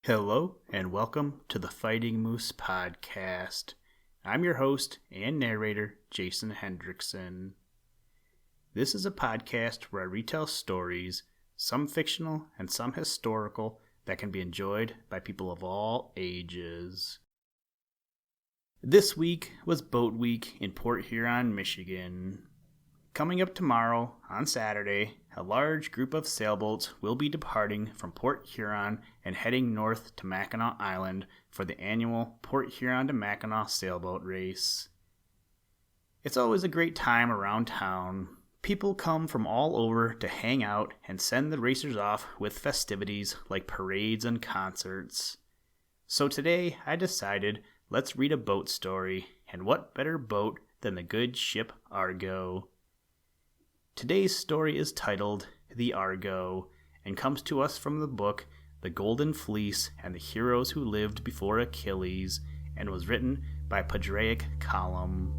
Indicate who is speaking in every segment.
Speaker 1: Hello and welcome to the Fighting Moose podcast. I'm your host and narrator, Jason Hendrickson. This is a podcast where I retell stories, some fictional and some historical, that can be enjoyed by people of all ages. This week was Boat Week in Port Huron, Michigan. Coming up tomorrow, on Saturday, a large group of sailboats will be departing from Port Huron and heading north to Mackinac Island for the annual Port Huron to Mackinac sailboat race. It's always a great time around town. People come from all over to hang out and send the racers off with festivities like parades and concerts. So today I decided, let's read a boat story, and what better boat than the good ship Argo. Today's story is titled The Argo and comes to us from the book The Golden Fleece and the Heroes Who Lived Before Achilles, and was written by Padraic Colum.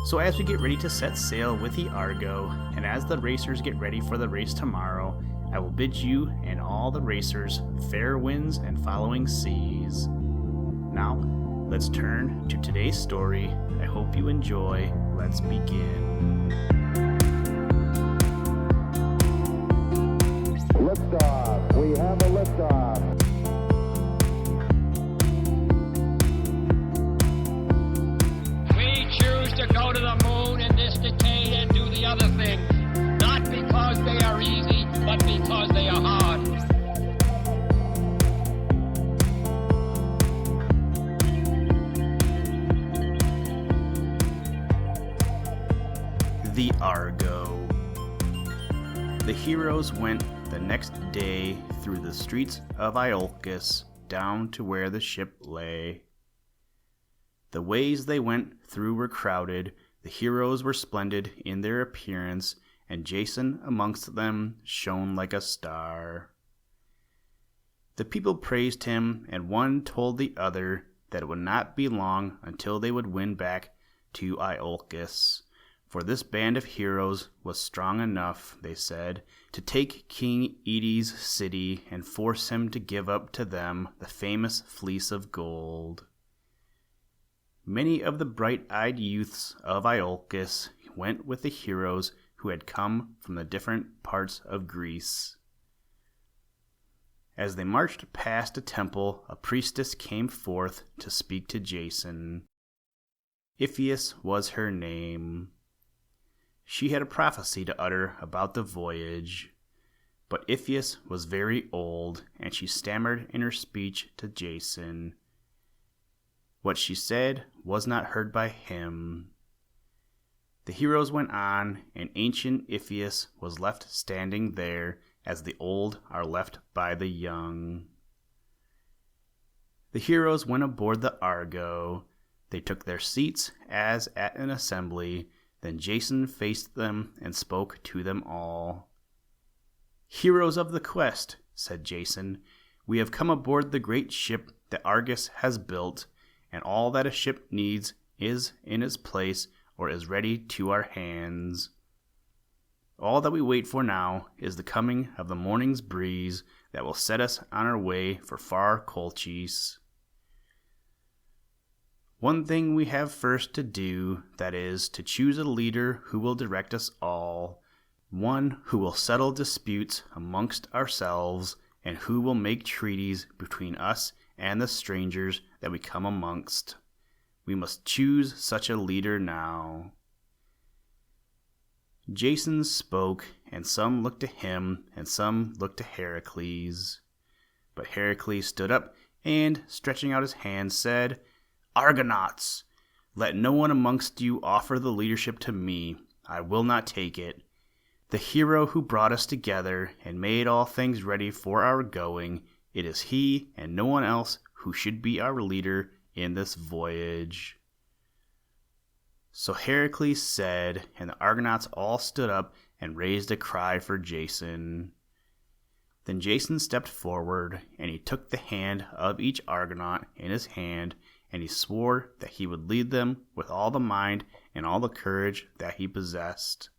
Speaker 1: So as we get ready to set sail with the Argo, and as the racers get ready for the race tomorrow, I will bid you and all the racers fair winds and following seas. Now, let's turn to today's story. I hope you enjoy. Let's begin.
Speaker 2: Liftoff. We have a liftoff.
Speaker 3: We choose to go to the moon in this decade and do the other things, not because they are easy, but because they are hard.
Speaker 1: The Argo. The heroes went the next day through the streets of Iolcus down to where the ship lay. The ways they went through were crowded, the heroes were splendid in their appearance, and Jason amongst them shone like a star. The people praised him, and one told the other that it would not be long until they would win back to Iolcus. For this band of heroes was strong enough, they said, to take King Aetes' city and force him to give up to them the famous fleece of gold. Many of the bright-eyed youths of Iolcus went with the heroes who had come from the different parts of Greece. As they marched past a temple, a priestess came forth to speak to Jason. Iphias was her name. She had a prophecy to utter about the voyage, but Iphias was very old, and she stammered in her speech to Jason. What she said was not heard by him. The heroes went on, and ancient Iphias was left standing there, as the old are left by the young. The heroes went aboard the Argo. They took their seats as at an assembly. Then Jason faced them and spoke to them all. "Heroes of the quest," said Jason, "we have come aboard the great ship that Argus has built, and all that a ship needs is in its place or is ready to our hands. All that we wait for now is the coming of the morning's breeze that will set us on our way for far Colchis. One thing we have first to do, that is, to choose a leader who will direct us all, one who will settle disputes amongst ourselves, and who will make treaties between us and the strangers that we come amongst. We must choose such a leader now." Jason spoke, and some looked to him, and some looked to Heracles. But Heracles stood up, and, stretching out his hand, said, "Argonauts, let no one amongst you offer the leadership to me. I will not take it. The hero who brought us together and made all things ready for our going, it is he and no one else who should be our leader in this voyage." So Heracles said, and the Argonauts all stood up and raised a cry for Jason. Then Jason stepped forward, and he took the hand of each Argonaut in his hand, and he swore that he would lead them with all the mind and all the courage that he possessed.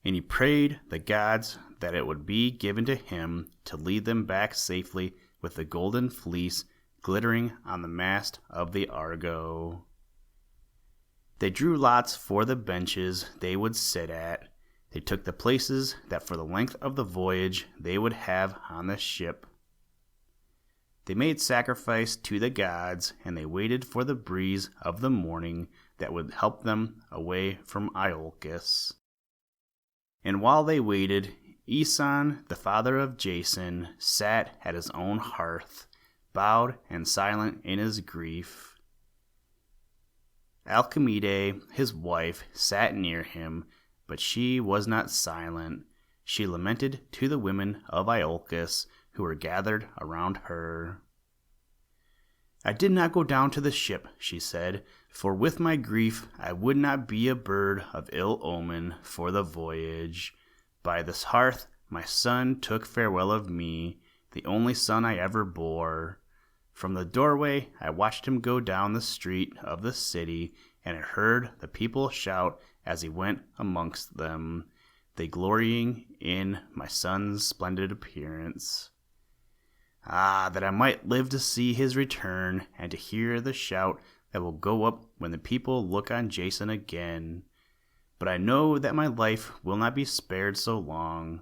Speaker 1: and he prayed the gods that it would be given to him to lead them back safely with the Golden Fleece glittering on the mast of the Argo. They drew lots for the benches they would sit at. They took the places that for the length of the voyage they would have on the ship. They made sacrifice to the gods, and they waited for the breeze of the morning that would help them away from Iolcus. And while they waited, Aeson, the father of Jason, sat at his own hearth, bowed and silent in his grief. Alcimede, his wife, sat near him, but she was not silent. She lamented to the women of Iolcus, who were gathered around her. I did not go down to the ship, she said, for with my grief I would not be a bird of ill omen for the voyage. By this hearth my son took farewell of me, the only son I ever bore. From the doorway I watched him go down the street of the city, and I heard the people shout as he went amongst them, they glorying in my son's splendid appearance. Ah, that I might live to see his return, and to hear the shout that will go up when the people look on Jason again. But I know that my life will not be spared so long.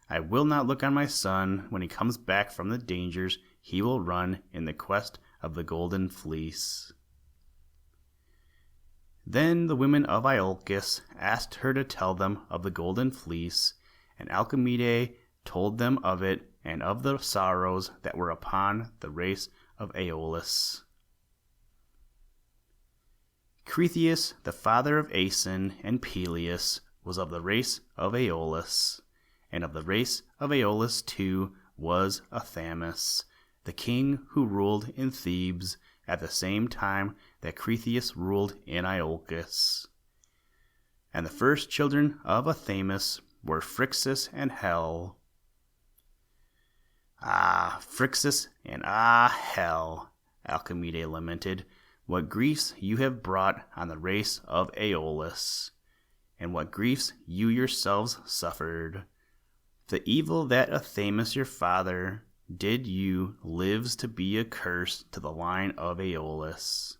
Speaker 1: I will not look on my son when he comes back from the dangers he will run in the quest of the Golden Fleece. Then the women of Iolcus asked her to tell them of the Golden Fleece, and Alcimede told them of it and of the sorrows that were upon the race of Aeolus. Cretheus, the father of Aeson and Peleus, was of the race of Aeolus, and of the race of Aeolus too was Athamas, the king who ruled in Thebes at the same time that Cretheus ruled in Iolcus. And the first children of Athamas were Phrixus and Helle. Ah, Phrixus and ah, Helle, Alcimede lamented, what griefs you have brought on the race of Aeolus, and what griefs you yourselves suffered. The evil that Athamas your father did you lives to be a curse to the line of Aeolus.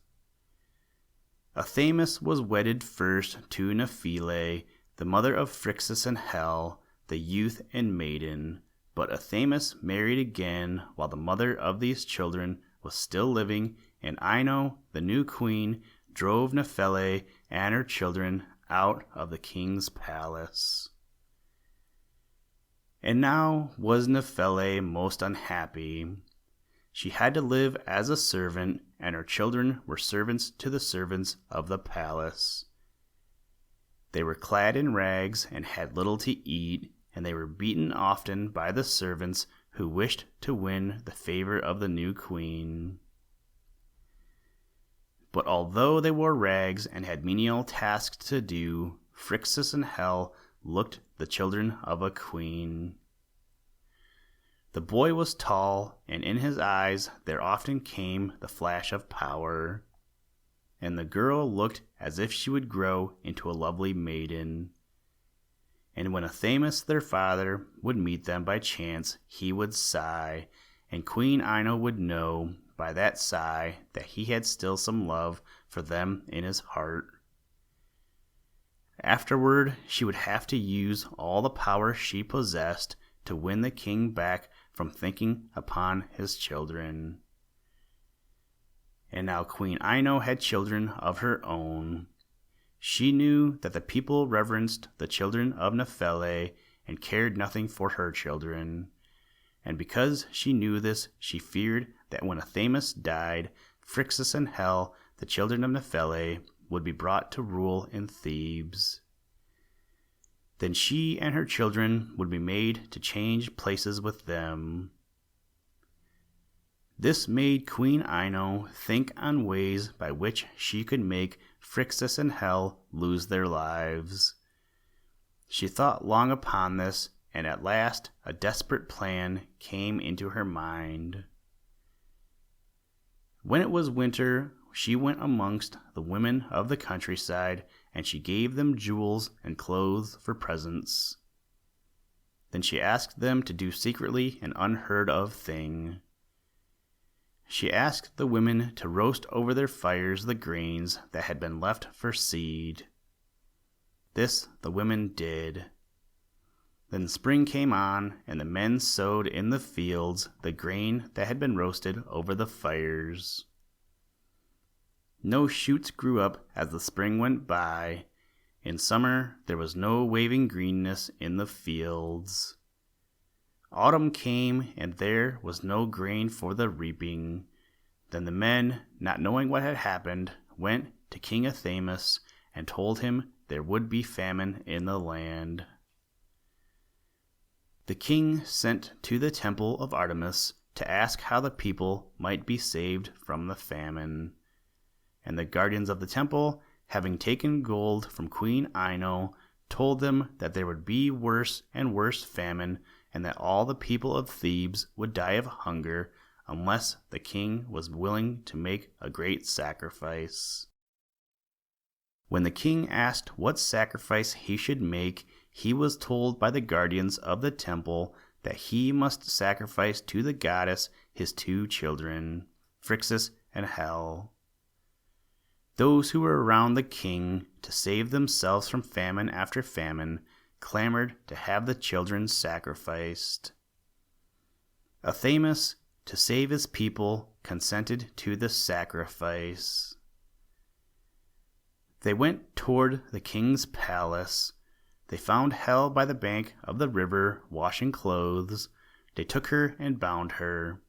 Speaker 1: Athamas was wedded first to Nephele, the mother of Phrixus and Helle, the youth and maiden. But Athamas married again while the mother of these children was still living, and Ino, the new queen, drove Nephele and her children out of the king's palace. And now was Nephele most unhappy. She had to live as a servant, and her children were servants to the servants of the palace. They were clad in rags and had little to eat, and they were beaten often by the servants who wished to win the favor of the new queen. But although they wore rags and had menial tasks to do, Phrixus and Helle looked the children of a queen. The boy was tall, and in his eyes there often came the flash of power, and the girl looked as if she would grow into a lovely maiden. And when Athamas their father would meet them by chance, he would sigh, and Queen Ino would know by that sigh that he had still some love for them in his heart. Afterward, she would have to use all the power she possessed to win the king back from thinking upon his children. And now Queen Ino had children of her own. She knew that the people reverenced the children of Nephele and cared nothing for her children. And because she knew this, she feared that when Athamas died, Phrixus and Helle, the children of Nephele, would be brought to rule in Thebes. Then she and her children would be made to change places with them. This made Queen Ino think on ways by which she could make Phrixus and Helle lose their lives. She thought long upon this, and at last a desperate plan came into her mind. When it was winter, she went amongst the women of the countryside and she gave them jewels and clothes for presents. Then she asked them to do secretly an unheard of thing. She asked the women to roast over their fires the grains that had been left for seed. This the women did. Then spring came on, and the men sowed in the fields the grain that had been roasted over the fires. No shoots grew up as the spring went by. In summer there was no waving greenness in the fields. Autumn came, and there was no grain for the reaping. Then the men, not knowing what had happened, went to King Athamas and told him there would be famine in the land. The king sent to the temple of Artemis to ask how the people might be saved from the famine. And the guardians of the temple, having taken gold from Queen Ino, told them that there would be worse and worse famine, and that all the people of Thebes would die of hunger unless the king was willing to make a great sacrifice. When the king asked what sacrifice he should make, he was told by the guardians of the temple that he must sacrifice to the goddess his 2 children, Phrixus and Helle. Those who were around the king, to save themselves from famine after famine, clamored to have the children sacrificed. Athamas, to save his people, consented to the sacrifice. They went toward the king's palace. They found Helle by the bank of the river washing clothes. They took her and bound her.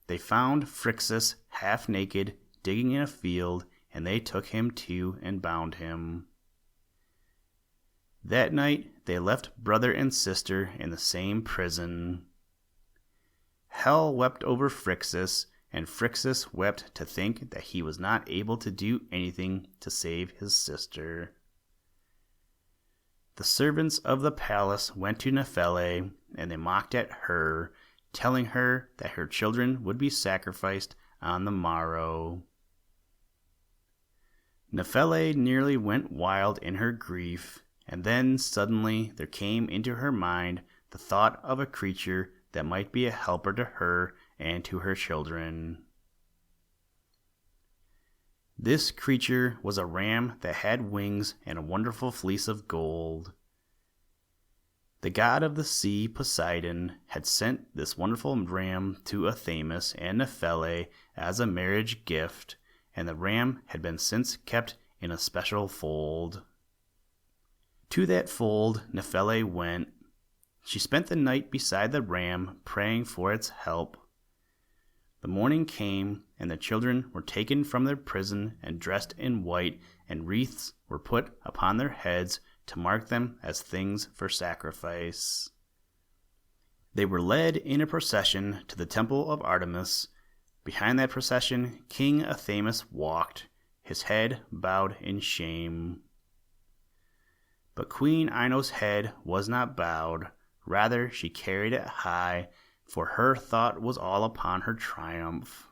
Speaker 1: They found Phrixus half naked, digging in a field, and they took him too and bound him. That night they left brother and sister in the same prison. Helle wept over Phrixus, and Phrixus wept to think that he was not able to do anything to save his sister. The servants of the palace went to Nephele, and they mocked at her, telling her that her children would be sacrificed on the morrow. Nephele nearly went wild in her grief, and then suddenly there came into her mind the thought of a creature that might be a helper to her and to her children. This creature was a ram that had wings and a wonderful fleece of gold. The god of the sea, Poseidon, had sent this wonderful ram to Athamas and Nephele as a marriage gift, and the ram had been since kept in a special fold. To that fold Nephele went. She spent the night beside the ram, praying for its help. The morning came, and the children were taken from their prison and dressed in white, and wreaths were put upon their heads to mark them as things for sacrifice. They were led in a procession to the temple of Artemis. Behind that procession, King Athamas walked, his head bowed in shame. But Queen Ino's head was not bowed. Rather, she carried it high, for her thought was all upon her triumph.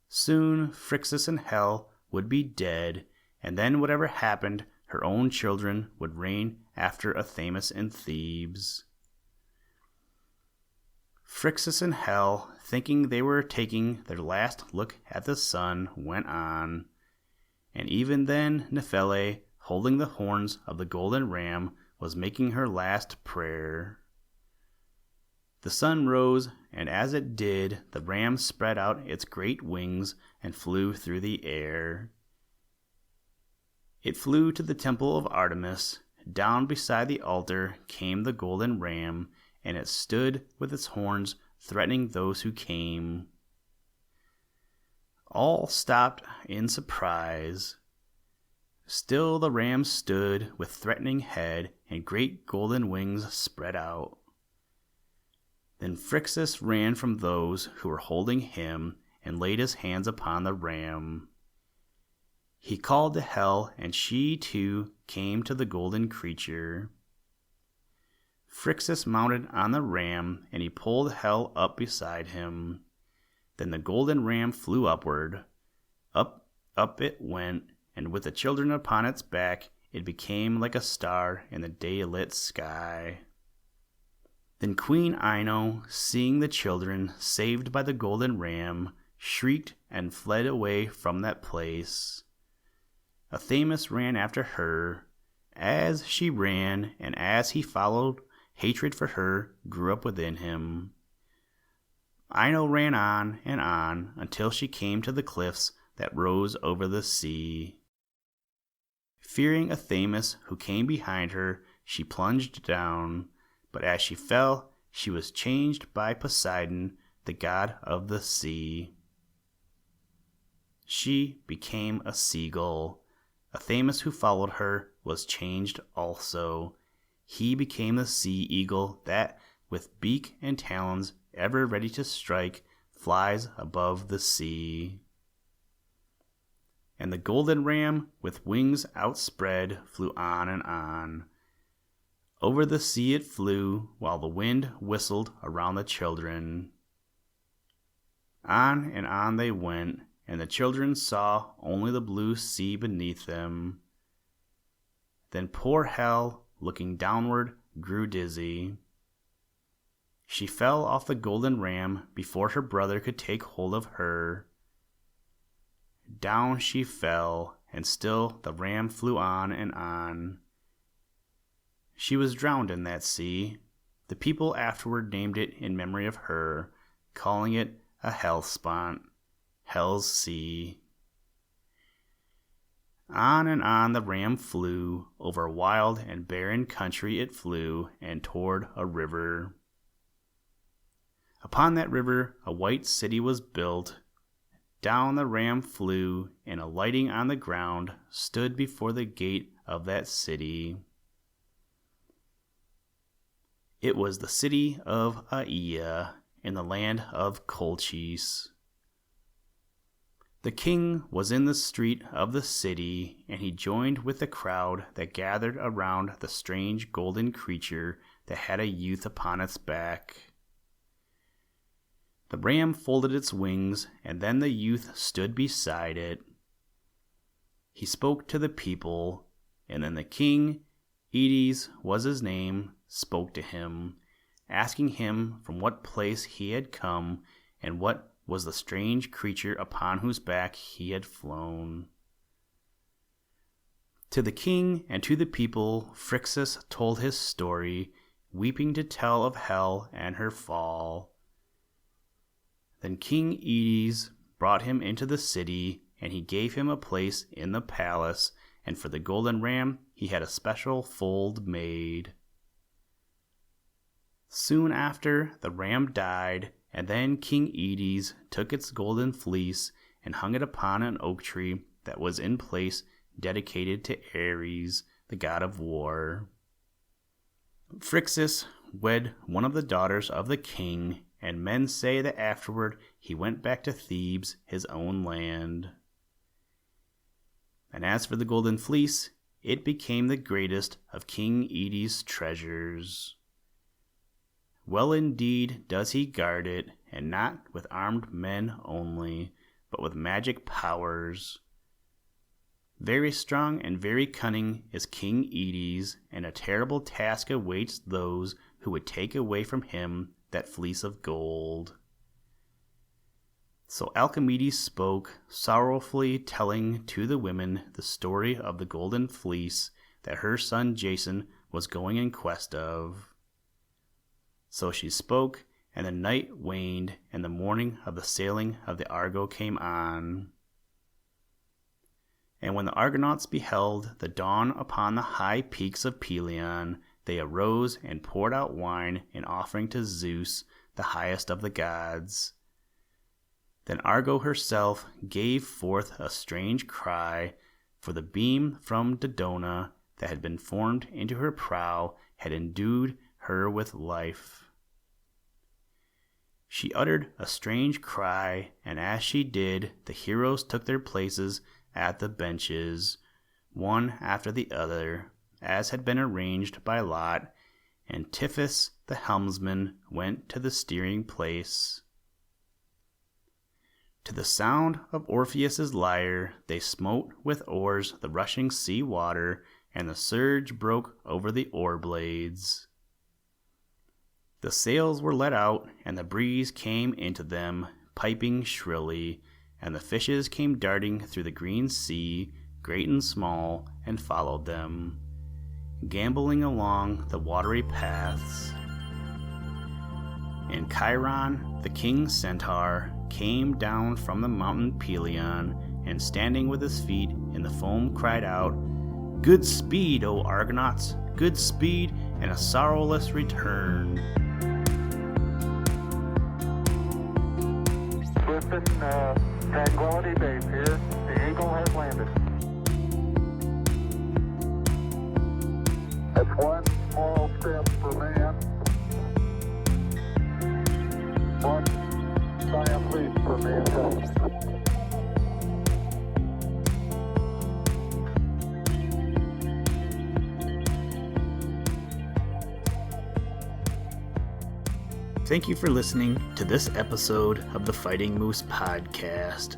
Speaker 1: Soon Phrixus and Helle would be dead, and then whatever happened, her own children would reign after Athamas in Thebes. Phrixus and Helle, thinking they were taking their last look at the sun, went on. And even then Nephele, holding the horns of the golden ram, was making her last prayer. The sun rose, and as it did, the ram spread out its great wings and flew through the air. It flew to the temple of Artemis. Down beside the altar came the golden ram, and it stood with its horns threatening those who came. All stopped in surprise. Still the ram stood with threatening head and great golden wings spread out. Then Phrixus ran from those who were holding him and laid his hands upon the ram. He called to Helle, and she too came to the golden creature. Phrixus mounted on the ram, and he pulled Helle up beside him. Then the golden ram flew upward. Up it went, and with the children upon its back, it became like a star in the day-lit sky. Then Queen Ino, seeing the children saved by the golden ram, shrieked and fled away from that place. Athamas ran after her. As she ran, and as he followed, hatred for her grew up within him. Ino ran on and on until she came to the cliffs that rose over the sea. Fearing Athamas, who came behind her, she plunged down, but as she fell, she was changed by Poseidon, the god of the sea. She became a seagull. Athamas, who followed her, was changed also. He became the sea eagle that, with beak and talons ever ready to strike, flies above the sea. And the golden ram, with wings outspread, flew on and on. Over the sea it flew, while the wind whistled around the children. On and on they went, and the children saw only the blue sea beneath them. Then poor Hel, looking downward, grew dizzy. She fell off the golden ram before her brother could take hold of her. Down she fell, and still the ram flew on and on. She was drowned in that sea. The people afterward named it in memory of her, calling it a Hellespont, Hell's Sea. On and on the ram flew. Over wild and barren country it flew, and toward a river. Upon that river a white city was built. Down the ram flew, and alighting on the ground, stood before the gate of that city. It was the city of Aea, in the land of Colchis. The king was in the street of the city, and he joined with the crowd that gathered around the strange golden creature that had a youth upon its back. The ram folded its wings, and then the youth stood beside it. He spoke to the people, and then the king, Achilles was his name, spoke to him, asking him from what place he had come, and what was the strange creature upon whose back he had flown. To the king and to the people, Phrixus told his story, weeping to tell of Hel and her fall. Then King Achilles brought him into the city, and he gave him a place in the palace, and for the golden ram he had a special fold made. Soon after, the ram died, and then King Achilles took its golden fleece and hung it upon an oak tree that was in place dedicated to Ares, the god of war. Phrixus wed one of the daughters of the king, and men say that afterward he went back to Thebes, his own land. And as for the golden fleece, it became the greatest of King Achilles' treasures. Well indeed does he guard it, and not with armed men only, but with magic powers. Very strong and very cunning is King Achilles, and a terrible task awaits those who would take away from him that fleece of gold. So Alcimedes spoke, sorrowfully telling to the women the story of the golden fleece that her son Jason was going in quest of. So she spoke, and the night waned, and the morning of the sailing of the Argo came on. And when the Argonauts beheld the dawn upon the high peaks of Pelion, they arose and poured out wine in offering to Zeus, the highest of the gods. Then Argo herself gave forth a strange cry, for the beam from Dodona that had been formed into her prow had endued her with life. She uttered a strange cry, and as she did, the heroes took their places at the benches, one after the other, as had been arranged by lot, and Tiphys the helmsman went to the steering place. To the sound of Orpheus's lyre, they smote with oars the rushing sea water, and the surge broke over the oar blades. The sails were let out, and the breeze came into them, piping shrilly, and the fishes came darting through the green sea, great and small, and followed them, gambolling along the watery paths. And Chiron, the king's centaur, came down from the mountain Pelion, and standing with his feet in the foam cried out, "Good speed, O Argonauts, good speed, and a sorrowless return."
Speaker 2: Listen, Tranquility Base here. The Eagle has landed. That's one small step for man, one giant leap for mankind.
Speaker 1: Thank you for listening to this episode of the Fighting Moose podcast.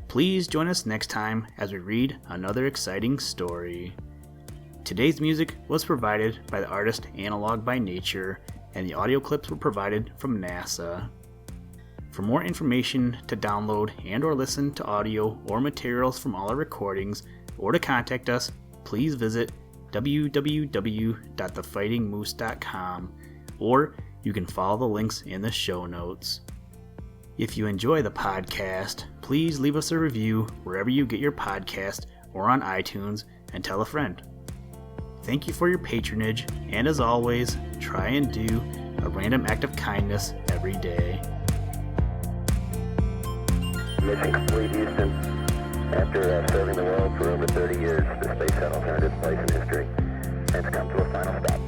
Speaker 1: Please join us next time as we read another exciting story. Today's music was provided by the artist Analog by Nature, and the audio clips were provided from NASA. For more information to download and or listen to audio or materials from all our recordings, or to contact us, please visit www.thefightingmoose.com, or you can follow the links in the show notes. If you enjoy the podcast, please leave us a review wherever you get your podcast or on iTunes, and tell a friend. Thank you for your patronage, and as always, try and do a random act of kindness every day.
Speaker 4: Mission complete, Houston. After serving the world for over 30 years, the space shuttle turned its place in history and it's come to a final stop.